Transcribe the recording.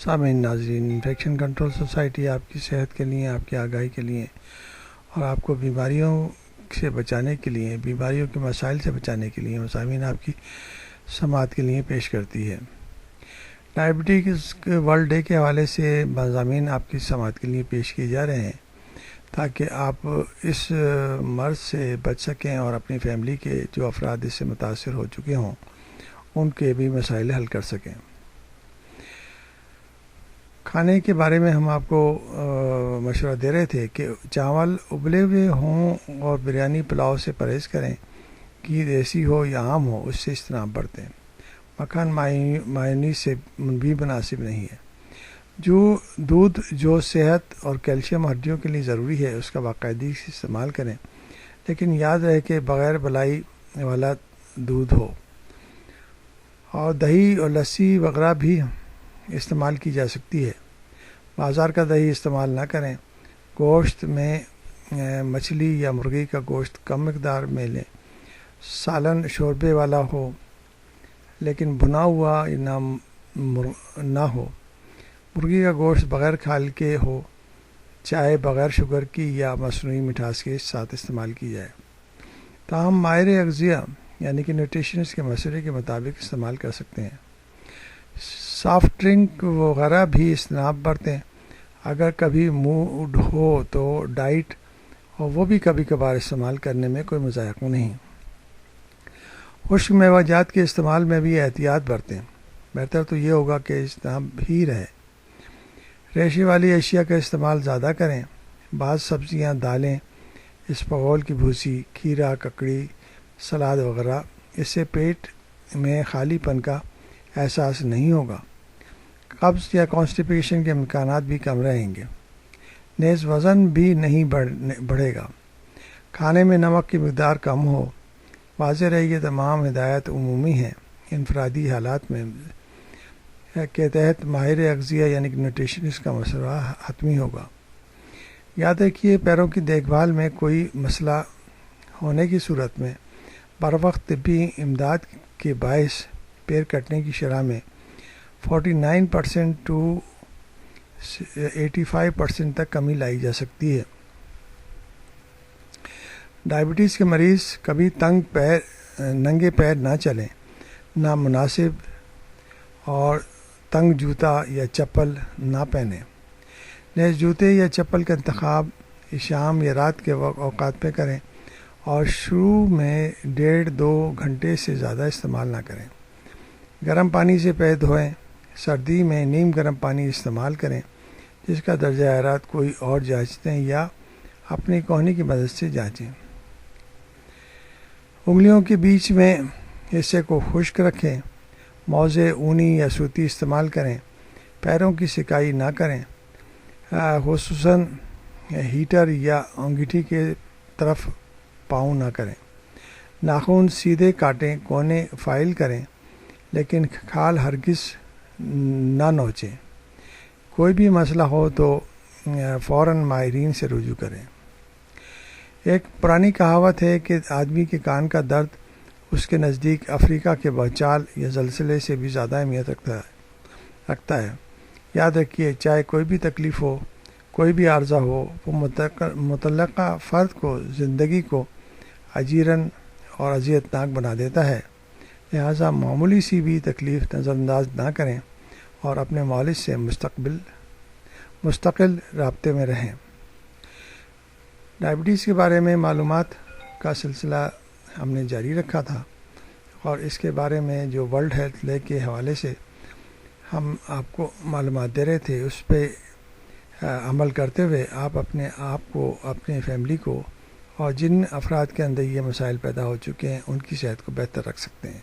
سامعین ناظرین، infection control society آپ کی صحت کے لیے، آپ کی آگاہی کے لیے اور آپ کو بیماریوں سے بچانے کے لیے، بیماریوں کے مسائل سے بچانے کے لیے مضامین آپ کی سماعت کے لیے پیش کرتی ہے۔ ڈائبٹیز ورلڈ ڈے کے حوالے سے مضامین آپ کی سماعت کے لیے پیش کیے جا رہے ہیں تاکہ آپ اس مرض سے بچ سکیں اور اپنی فیملی کے جو افراد اس سے متاثر ہو چکے ہوں ان کے بھی مسائل حل کر سکیں۔ کھانے کے بارے میں ہم آپ کو مشورہ دے رہے تھے کہ چاول ابلے ہوئے ہوں اور بریانی پلاؤ سے پرہیز کریں، گھی دیسی ہو یا عام ہو اس سے اجتناب برتیں۔ مکھن مایونیز سے بھی مناسب نہیں ہے۔ دودھ جو صحت اور کیلشیم ہڈیوں کے لیے ضروری ہے اس کا باقاعدگی سے استعمال کریں، لیکن یاد رہے کہ بغیر بلائی والا دودھ ہو۔ اور دہی اور لسی وغیرہ بھی استعمال کی جا سکتی ہے۔ بازار کا دہی استعمال نہ کریں۔ گوشت میں مچھلی یا مرغی کا گوشت کم مقدار میں لیں۔ سالن شوربے والا ہو لیکن بھنا ہوا نہ ہو۔ مرغی کا گوشت بغیر کھال کے ہو۔ چائے بغیر شوگر کی یا مصنوعی مٹھاس کے ساتھ استعمال کی جائے۔ تاہم ماہر اغذیہ یعنی کہ نیوٹریشنسٹ کے مشورے کے مطابق استعمال کر سکتے ہیں۔ سافٹ ڈرنک وغیرہ بھی اجتناب برتیں۔ اگر کبھی موڈ ہو تو ڈائٹ اور وہ بھی کبھی کبھار استعمال کرنے میں کوئی مذائقہ نہیں۔ خشک میوہ جات کے استعمال میں بھی احتیاط برتیں۔ بہتر تو یہ ہوگا کہ اجتناب ہی رہے۔ ریشے والی اشیاء کا استعمال زیادہ کریں۔ بعض سبزیاں، دالیں، اسپغول کی بھوسی، کھیرا، ککڑی، سلاد وغیرہ، اس سے پیٹ میں خالی پن کا احساس نہیں ہوگا۔ قبض یا کانسٹیپیشن کے امکانات بھی کم رہیں گے۔ نیز وزن بھی نہیں بڑھے گا۔ کھانے میں نمک کی مقدار کم ہو۔ واضح رہے یہ تمام ہدایات عمومی ہیں۔ انفرادی حالات میں کے تحت ماہر اغذیہ یعنی کہ نیوٹریشنسٹ کا مشورہ حتمی ہوگا۔ یاد رکھیے پیروں کی دیکھ بھال میں کوئی مسئلہ ہونے کی صورت میں بروقت طبی امداد کے باعث پیر کٹنے کی شرح میں 49% to 85% تک کمی لائی جا سکتی ہے۔ ڈائبٹیز کے مریض کبھی ننگے پیر نہ چلیں، نامناسب اور تنگ جوتا یا چپل نہ پہنیں۔ نیز جوتے یا چپل کا انتخاب شام یا رات کے اوقات پہ کریں اور شروع میں 1.5-2 گھنٹے سے زیادہ استعمال نہ کریں۔ گرم پانی سے پیر دھوئیں۔ سردی میں نیم گرم پانی استعمال کریں جس کا درجہ حرارت کوئی اور جانچیں یا اپنی کوہنی کی مدد سے جانچیں۔ انگلیوں کے بیچ میں حصے کو خشک رکھیں۔ موزے اونی یا سوتی استعمال کریں۔ پیروں کی سکائی نہ کریں، خصوصاً ہیٹر یا انگیٹھی کے طرف پاؤں نہ کریں۔ ناخن سیدھے کاٹیں، کونے فائل کریں لیکن کھال ہرگز نہ نوچیں۔ کوئی بھی مسئلہ ہو تو فوراً ماہرین سے رجوع کریں۔ ایک پرانی کہاوت ہے کہ آدمی کے کان کا درد اس کے نزدیک افریقہ کے بھونچال یا زلزلے سے بھی زیادہ اہمیت رکھتا ہے۔ یاد رکھیے چاہے کوئی بھی تکلیف ہو، کوئی بھی عارضہ ہو، وہ متعلقہ فرد کو زندگی کو اجیرن اور اذیت ناک بنا دیتا ہے۔ لہٰذا معمولی سی بھی تکلیف نظر انداز نہ کریں اور اپنے مالج سے مستقل رابطے میں رہیں۔ ڈائبٹیز کے بارے میں معلومات کا سلسلہ ہم نے جاری رکھا تھا اور اس کے بارے میں جو ورلڈ ہیلتھ ڈے کے حوالے سے ہم آپ کو معلومات دے رہے تھے اس پہ عمل کرتے ہوئے آپ اپنے آپ کو، اپنے فیملی کو اور جن افراد کے اندر یہ مسائل پیدا ہو چکے ہیں ان کی صحت کو بہتر رکھ سکتے ہیں۔